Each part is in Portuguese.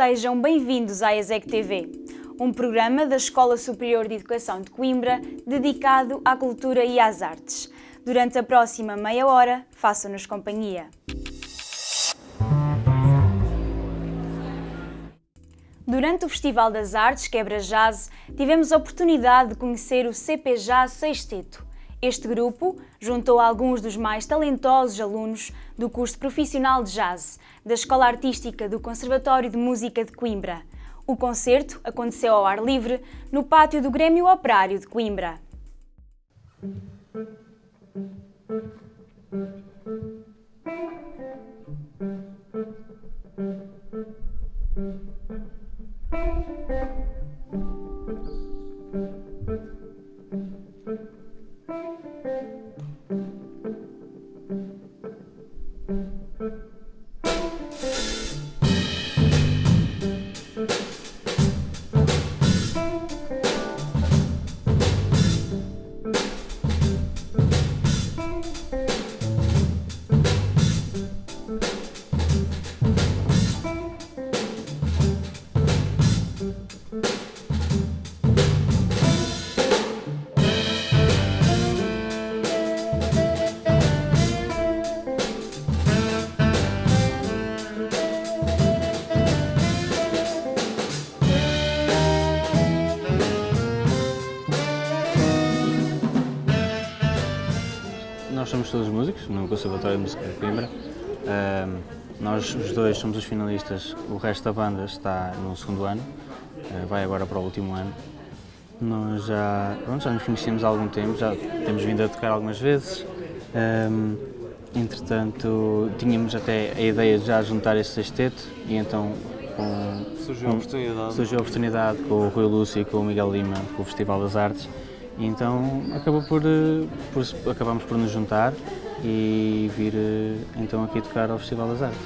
Sejam bem-vindos à ESEC TV, um programa da Escola Superior de Educação de Coimbra dedicado à cultura e às artes. Durante a próxima meia hora, façam-nos companhia. Durante o Festival das Artes Quebra Jazz, tivemos a oportunidade de conhecer o CP Jazz Sexteto. Este grupo juntou alguns dos mais talentosos alunos do curso profissional de jazz da Escola Artística do Conservatório de Música de Coimbra. O concerto aconteceu ao ar livre no pátio do Grêmio Operário de Coimbra. Nós somos todos músicos no Conservatório de Música de Coimbra. Nós os dois somos os finalistas, o resto da banda está no segundo ano, vai agora para o último ano. Nós já nos conhecemos há algum tempo, já temos vindo a tocar algumas vezes. Entretanto, tínhamos até a ideia de já juntar esse sexteto e então surgiu a oportunidade com o Rui Lúcio e com o Miguel Lima, com o Festival das Artes. E então acabamos por nos juntar e vir então aqui tocar ao Festival das Artes.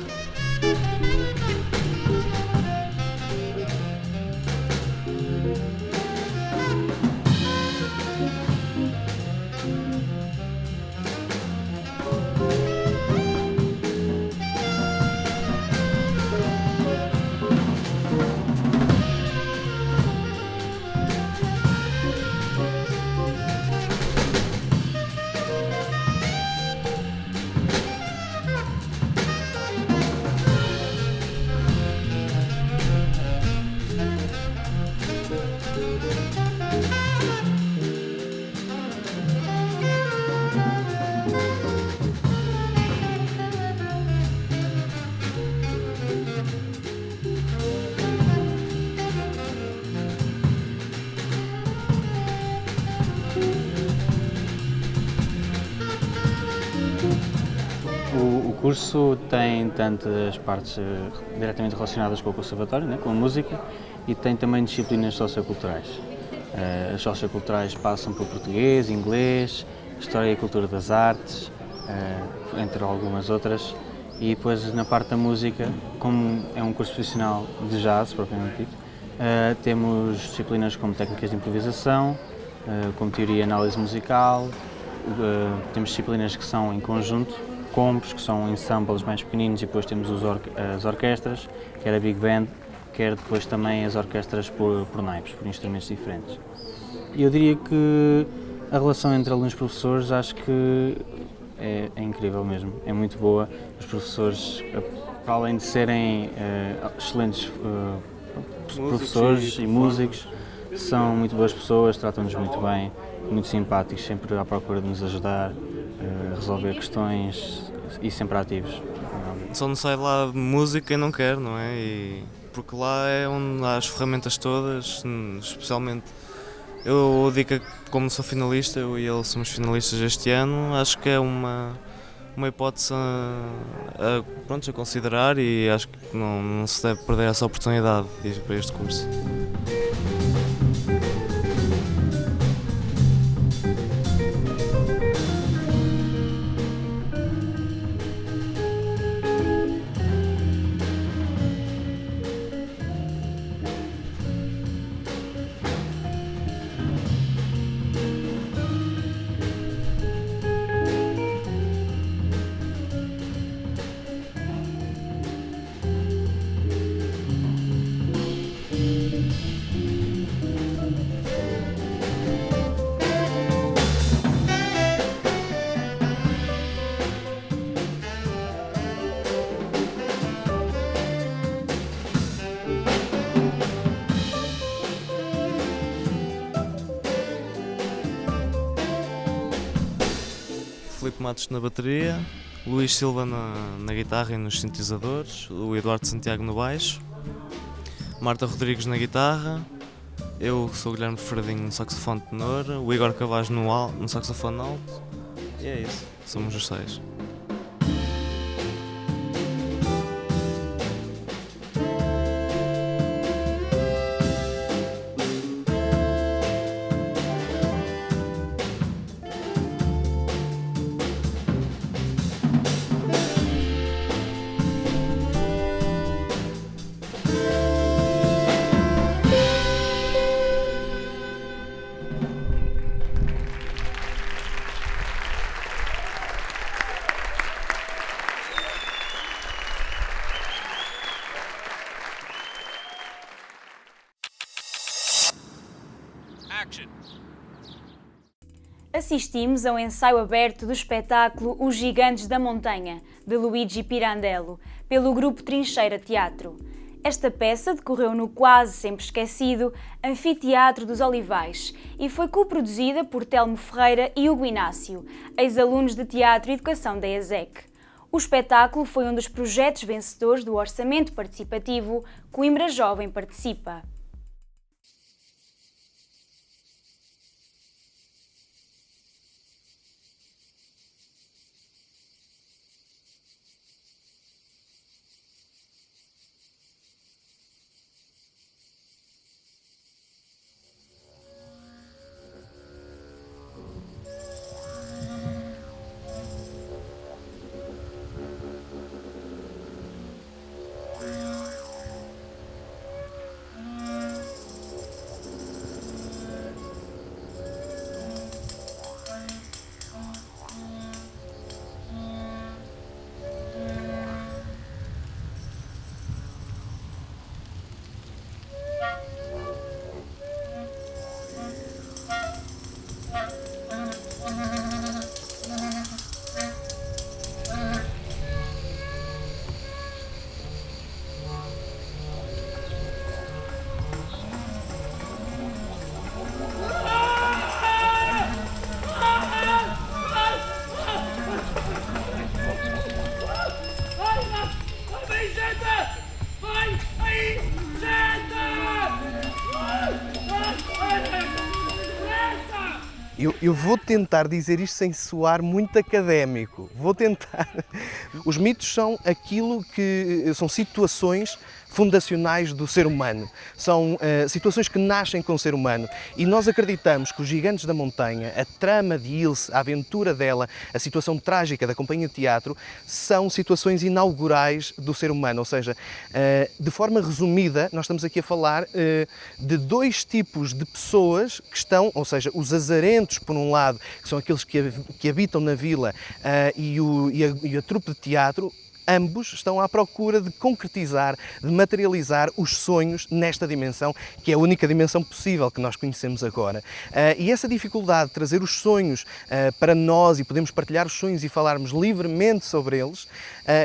O curso tem tantas partes diretamente relacionadas com o conservatório, né, com a música, e tem também disciplinas socioculturais. As socioculturais passam por português, inglês, história e cultura das artes, entre algumas outras. E depois na parte da música, como é um curso profissional de jazz, propriamente dito, temos disciplinas como técnicas de improvisação, como teoria e análise musical, temos disciplinas que são em conjunto, compos, que são ensembles mais pequeninos, e depois temos as orquestras, quer a Big Band, quer depois também as orquestras por naipes, por instrumentos diferentes. E eu diria que a relação entre alunos e professores acho que é incrível mesmo, é muito boa. Os professores, para além de serem excelentes professores e músicos, são muito boas pessoas, tratam-nos muito bem, muito simpáticos, sempre à procura de nos ajudar, resolver questões e sempre ativos. Só não sai lá de música quem não quer, não é? Porque lá é onde há as ferramentas todas, especialmente eu digo que, como sou finalista, eu e ele somos finalistas este ano, acho que é uma hipótese a considerar, e acho que não se deve perder essa oportunidade de ir para este curso. Henrique Matos na bateria, Luís Silva na guitarra e nos sintetizadores, o Eduardo Santiago no baixo, Marta Rodrigues na guitarra, eu que sou o Guilherme Fradinho no saxofone tenor, o Igor Cavajo no saxofone alto, e é isso, somos os 6. Assistimos ao ensaio aberto do espetáculo Os Gigantes da Montanha, de Luigi Pirandello, pelo grupo Trincheira Teatro. Esta peça decorreu no quase sempre esquecido Anfiteatro dos Olivais e foi coproduzida por Telmo Ferreira e Hugo Inácio, ex-alunos de Teatro e Educação da ESEC. O espetáculo foi um dos projetos vencedores do Orçamento Participativo Coimbra Jovem Participa. Eu vou tentar dizer isto sem soar muito académico. Vou tentar. Os mitos são aquilo que são situações fundacionais do ser humano. São situações que nascem com o ser humano. E nós acreditamos que os Gigantes da Montanha, a trama de Ilse, a aventura dela, a situação trágica da Companhia de Teatro, são situações inaugurais do ser humano. Ou seja, de forma resumida, nós estamos aqui a falar de dois tipos de pessoas que estão, ou seja, os azarentos, por um lado, que são aqueles que habitam na vila, e a trupe de teatro. Ambos estão à procura de concretizar, de materializar os sonhos nesta dimensão, que é a única dimensão possível que nós conhecemos agora. E essa dificuldade de trazer os sonhos para nós e podermos partilhar os sonhos e falarmos livremente sobre eles,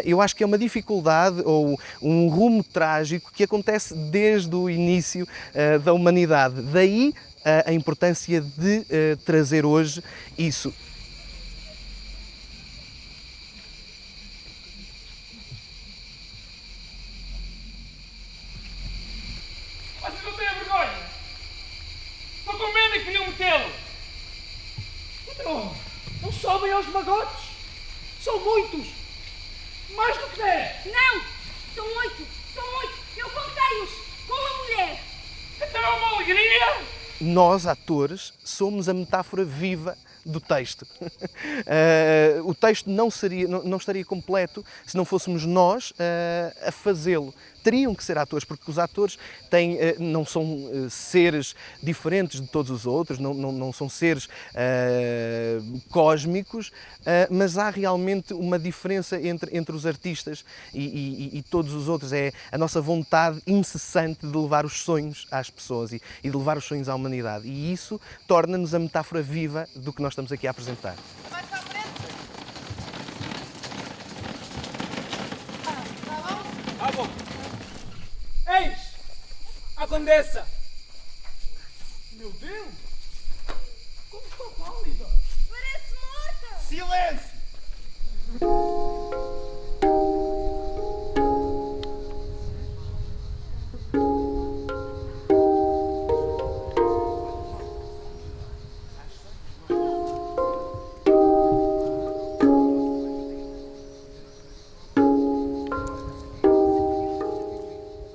eu acho que é uma dificuldade ou um rumo trágico que acontece desde o início da humanidade. Daí a importância de trazer hoje isso. Vocês não têm vergonha? Estão com medo e queriam metê-lo? Não sobem aos magotes? São muitos! Mais do que 10! Não! São 8! Eu contei-os! Com a mulher! Então é uma alegria! Nós, atores, somos a metáfora viva do texto. O texto não estaria completo se não fôssemos nós a fazê-lo. Teriam que ser atores, porque os atores não são seres diferentes de todos os outros, não são seres cósmicos, mas há realmente uma diferença entre os artistas e todos os outros. É a nossa vontade incessante de levar os sonhos às pessoas e de levar os sonhos à humanidade. E isso torna-nos a metáfora viva do que nós estamos aqui a apresentar. Mais para a frente! Ah, bom! Eis! A Condessa! Meu Deus! Como está pálida! Parece morta! Silêncio! O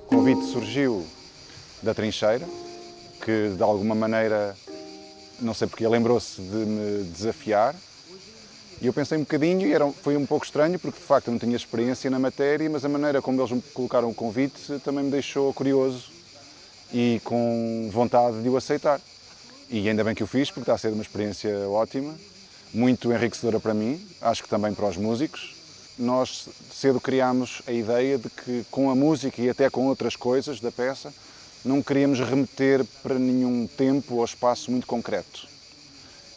convite surgiu da Trincheira, que de alguma maneira, não sei porque, lembrou-se de me desafiar. E eu pensei um bocadinho e foi um pouco estranho, porque de facto eu não tinha experiência na matéria, mas a maneira como eles me colocaram o convite também me deixou curioso e com vontade de o aceitar. E ainda bem que o fiz, porque está a ser uma experiência ótima, muito enriquecedora para mim, acho que também para os músicos. Nós cedo criámos a ideia de que com a música e até com outras coisas da peça, não queríamos remeter para nenhum tempo ou espaço muito concreto.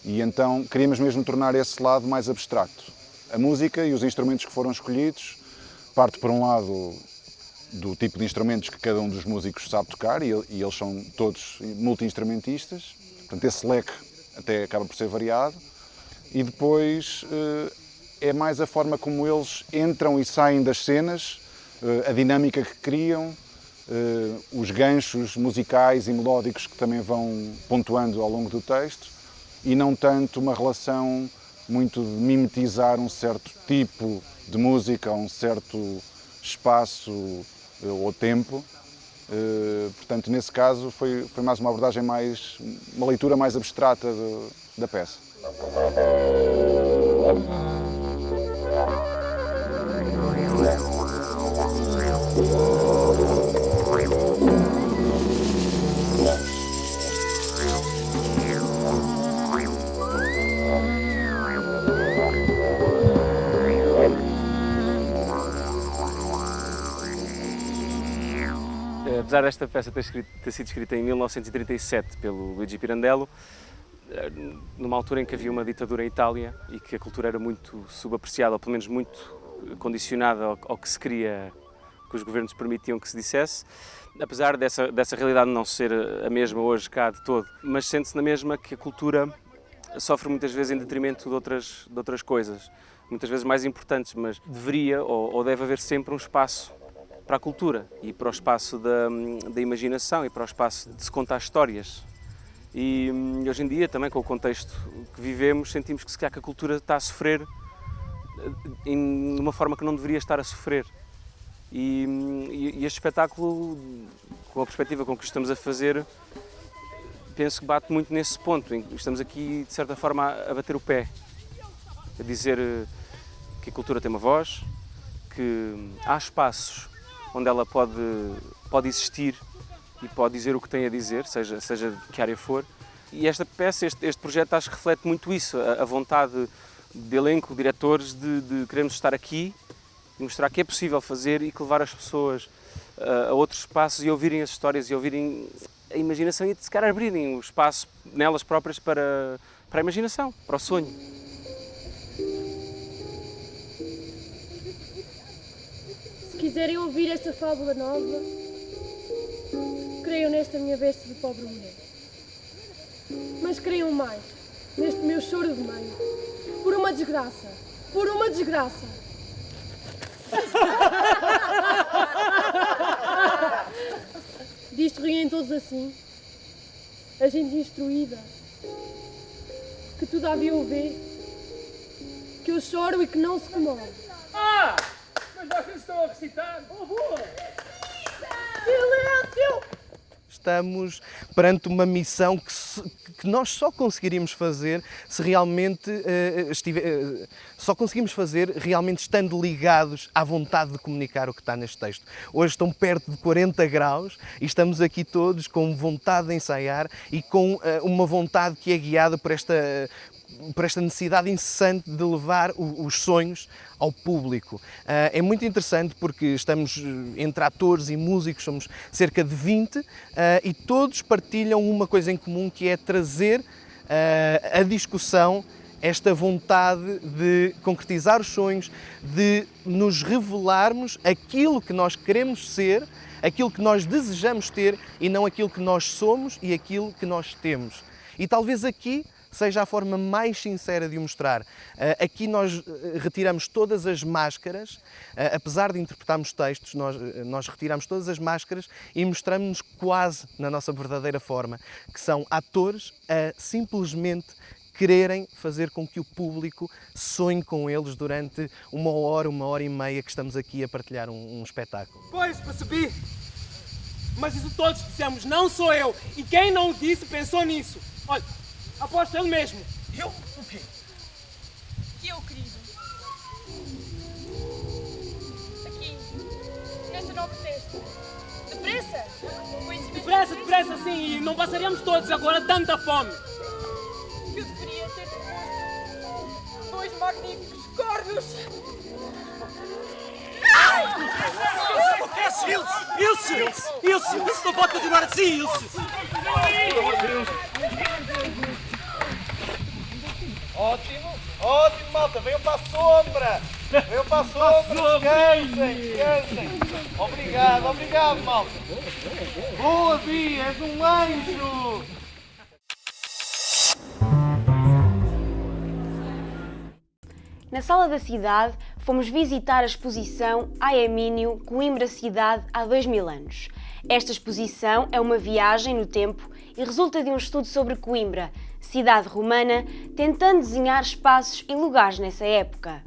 E então queríamos mesmo tornar esse lado mais abstrato. A música e os instrumentos que foram escolhidos parte, por um lado, do tipo de instrumentos que cada um dos músicos sabe tocar, e eles são todos multi-instrumentistas, portanto esse leque até acaba por ser variado, e depois é mais a forma como eles entram e saem das cenas, a dinâmica que criam, os ganchos musicais e melódicos que também vão pontuando ao longo do texto, e não tanto uma relação muito de mimetizar um certo tipo de música, um certo espaço ou tempo. Portanto, nesse caso, foi mais uma abordagem, uma leitura mais abstrata da peça. Apesar desta peça ter sido escrita em 1937 pelo Luigi Pirandello, numa altura em que havia uma ditadura em Itália e que a cultura era muito subapreciada, ou pelo menos muito condicionada ao que se queria, que os governos permitiam que se dissesse, apesar dessa realidade não ser a mesma hoje cá de todo, mas sente-se na mesma que a cultura sofre muitas vezes em detrimento de outras coisas, muitas vezes mais importantes, mas deveria ou deve haver sempre um espaço para a cultura e para o espaço da imaginação e para o espaço de se contar histórias. E hoje em dia, também com o contexto que vivemos, sentimos que se calhar que a cultura está a sofrer de uma forma que não deveria estar a sofrer. E este espetáculo, com a perspectiva com que estamos a fazer, penso que bate muito nesse ponto, em que estamos aqui, de certa forma, a bater o pé, a dizer que a cultura tem uma voz, que há espaços onde ela pode existir e pode dizer o que tem a dizer, seja de que área for. E esta peça, este projeto, acho que reflete muito isso, a vontade de elenco, diretores, de querermos estar aqui e mostrar que é possível fazer e que levar as pessoas a outros espaços e ouvirem as histórias e ouvirem a imaginação e, se calhar, abrirem o espaço nelas próprias para a imaginação, para o sonho. Se quiserem ouvir esta fábula nova, creiam nesta minha veste de pobre mulher. Mas creiam mais neste meu choro de mãe. Por uma desgraça. Por uma desgraça. Disto riem todos assim. A gente instruída. Que tudo haviam ver. Que eu choro e que não se comove. Ah! Mas vocês estão a recitar? Oh, boa! Silêncio! Estamos perante uma missão que nós só conseguiríamos fazer se realmente só conseguimos fazer realmente estando ligados à vontade de comunicar o que está neste texto. Hoje estão perto de 40 graus e estamos aqui todos com vontade de ensaiar e com uma vontade que é guiada por esta necessidade incessante de levar os sonhos ao público. É muito interessante porque estamos entre atores e músicos, somos cerca de 20 e todos partilham uma coisa em comum, que é trazer a discussão esta vontade de concretizar os sonhos, de nos revelarmos aquilo que nós queremos ser, aquilo que nós desejamos ter e não aquilo que nós somos e aquilo que nós temos. E talvez aqui seja a forma mais sincera de o mostrar. Aqui nós retiramos todas as máscaras, apesar de interpretarmos textos, nós retiramos todas as máscaras e mostramos-nos quase na nossa verdadeira forma, que são atores a simplesmente quererem fazer com que o público sonhe com eles durante uma hora e meia que estamos aqui a partilhar um espetáculo. Pois, percebi. Mas isso todos dissemos, não sou eu. E quem não o disse pensou nisso. Olha, aposto ele mesmo. Eu? O quê? Eu, querido. Aqui, nesta nova testa. Depressa? Depressa, sim, e não passaríamos todos agora tanta fome. Eu deveria ter posto 2 magníficos cornos. Ilse, não pode continuar assim, Ilse. Ótimo, malta, venham para a sombra, descansem. Obrigado, malta. Boa, Bia, és um anjo. Na Sala da Cidade, fomos visitar a exposição Aemínio, Coimbra Cidade há 2000 anos. Esta exposição é uma viagem no tempo e resulta de um estudo sobre Coimbra, cidade romana, tentando desenhar espaços e lugares nessa época.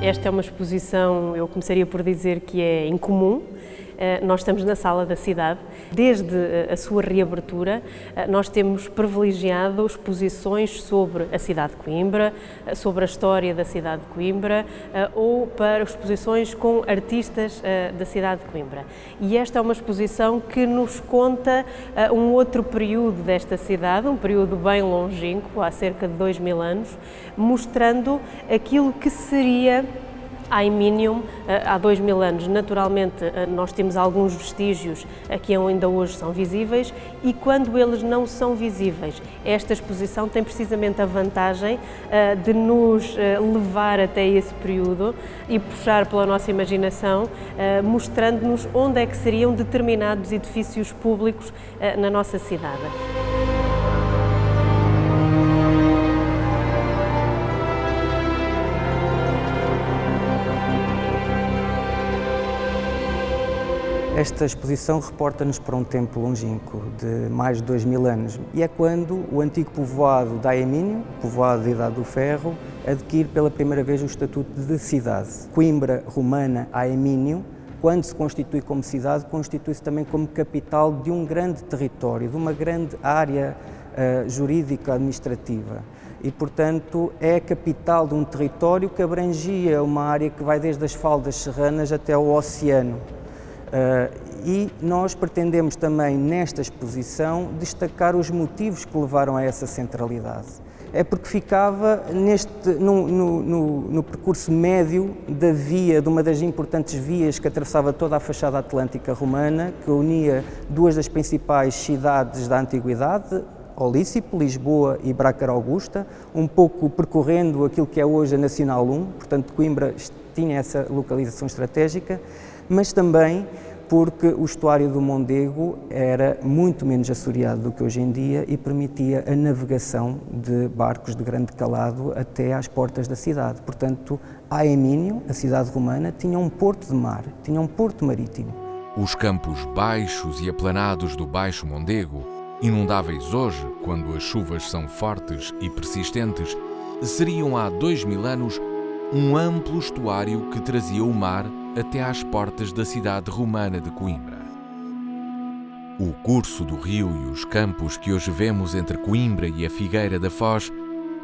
Esta é uma exposição, eu começaria por dizer que é incomum. Nós estamos na Sala da Cidade. Desde a sua reabertura, nós temos privilegiado exposições sobre a cidade de Coimbra, sobre a história da cidade de Coimbra ou para exposições com artistas da cidade de Coimbra. E esta é uma exposição que nos conta um outro período desta cidade, um período bem longínquo, há cerca de 2000 anos, mostrando aquilo que seria Aemínio há 2000 anos. Naturalmente, nós temos alguns vestígios que ainda hoje são visíveis e quando eles não são visíveis, esta exposição tem precisamente a vantagem de nos levar até esse período e puxar pela nossa imaginação, mostrando-nos onde é que seriam determinados edifícios públicos na nossa cidade. Esta exposição reporta-nos para um tempo longínquo, de mais de 2000 anos, e é quando o antigo povoado de Aemínio, povoado da Idade do Ferro, adquire pela primeira vez o estatuto de cidade. Coimbra romana Aemínio, quando se constitui como cidade, constitui-se também como capital de um grande território, de uma grande área jurídica administrativa. E, portanto, é a capital de um território que abrangia uma área que vai desde as faldas serranas até ao oceano. E nós pretendemos também, nesta exposição, destacar os motivos que levaram a essa centralidade. É porque ficava no percurso médio da via, de uma das importantes vias que atravessava toda a fachada atlântica romana, que unia duas das principais cidades da Antiguidade, Olícipo, Lisboa e Brácara Augusta, um pouco percorrendo aquilo que é hoje a Nacional 1, portanto Coimbra tinha essa localização estratégica, mas também porque o estuário do Mondego era muito menos assoreado do que hoje em dia e permitia a navegação de barcos de grande calado até às portas da cidade. Portanto, Aemínio, a cidade romana, tinha um porto de mar, tinha um porto marítimo. Os campos baixos e aplanados do Baixo Mondego, inundáveis hoje quando as chuvas são fortes e persistentes, seriam há 2000 anos um amplo estuário que trazia o mar até às portas da cidade romana de Coimbra. O curso do rio e os campos que hoje vemos entre Coimbra e a Figueira da Foz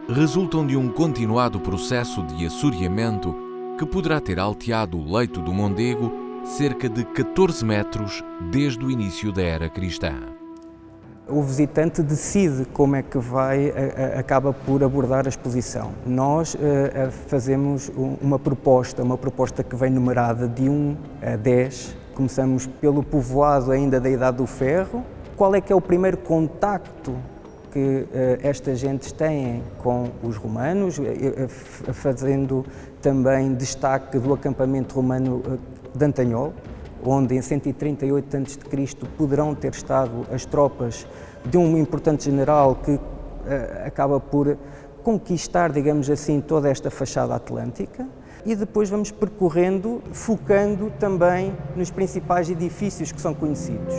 resultam de um continuado processo de assoreamento que poderá ter alteado o leito do Mondego cerca de 14 metros desde o início da era cristã. O visitante decide como é que acaba por abordar a exposição. Nós fazemos uma proposta que vem numerada de 1 a 10. Começamos pelo povoado ainda da Idade do Ferro. Qual é que é o primeiro contacto que estas gentes têm com os romanos, fazendo também destaque do acampamento romano de Antanhol, onde em 138 a.C. poderão ter estado as tropas de um importante general que acaba por conquistar, digamos assim, toda esta fachada atlântica. E depois vamos percorrendo, focando também nos principais edifícios que são conhecidos.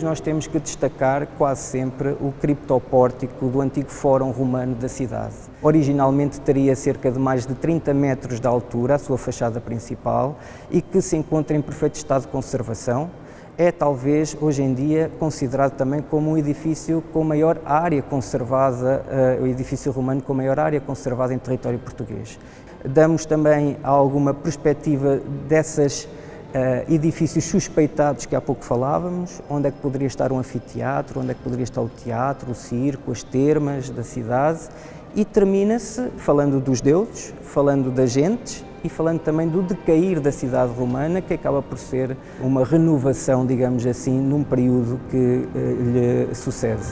Nós temos que destacar quase sempre o criptopórtico do antigo Fórum Romano da cidade. Originalmente teria cerca de mais de 30 metros de altura, a sua fachada principal, e que se encontra em perfeito estado de conservação. É talvez, hoje em dia, considerado também como um edifício com maior área conservada, o edifício romano com maior área conservada em território português. Damos também alguma perspectiva dessas edifícios suspeitados que há pouco falávamos, onde é que poderia estar um anfiteatro, onde é que poderia estar o teatro, o circo, as termas da cidade, e termina-se falando dos deuses, falando das gentes e falando também do decair da cidade romana, que acaba por ser uma renovação, digamos assim, num período que lhe sucede.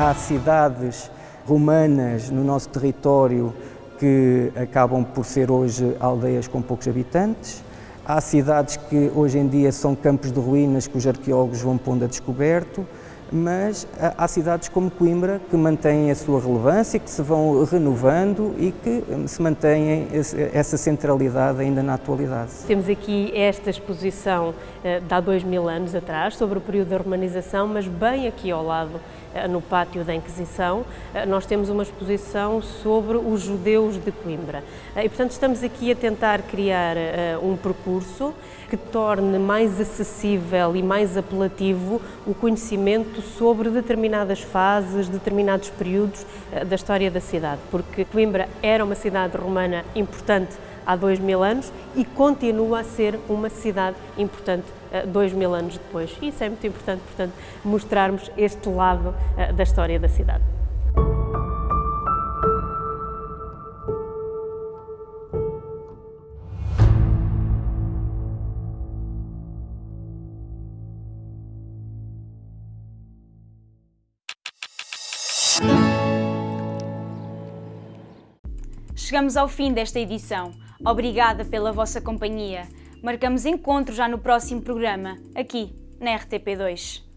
Há cidades romanas no nosso território que acabam por ser hoje aldeias com poucos habitantes. Há cidades que hoje em dia são campos de ruínas que os arqueólogos vão pondo a descoberto, mas há cidades como Coimbra que mantêm a sua relevância, que se vão renovando e que se mantêm essa centralidade ainda na atualidade. Temos aqui esta exposição de há 2000 anos atrás, sobre o período da romanização, mas bem aqui ao lado, no pátio da Inquisição, nós temos uma exposição sobre os judeus de Coimbra. E, portanto, estamos aqui a tentar criar um percurso que torne mais acessível e mais apelativo o conhecimento sobre determinadas fases, determinados períodos da história da cidade, porque Coimbra era uma cidade romana importante há 2000 anos e continua a ser uma cidade importante 2000 anos depois. E isso é muito importante, portanto, mostrarmos este lado da história da cidade. Chegamos ao fim desta edição. Obrigada pela vossa companhia. Marcamos encontro já no próximo programa, aqui na RTP2.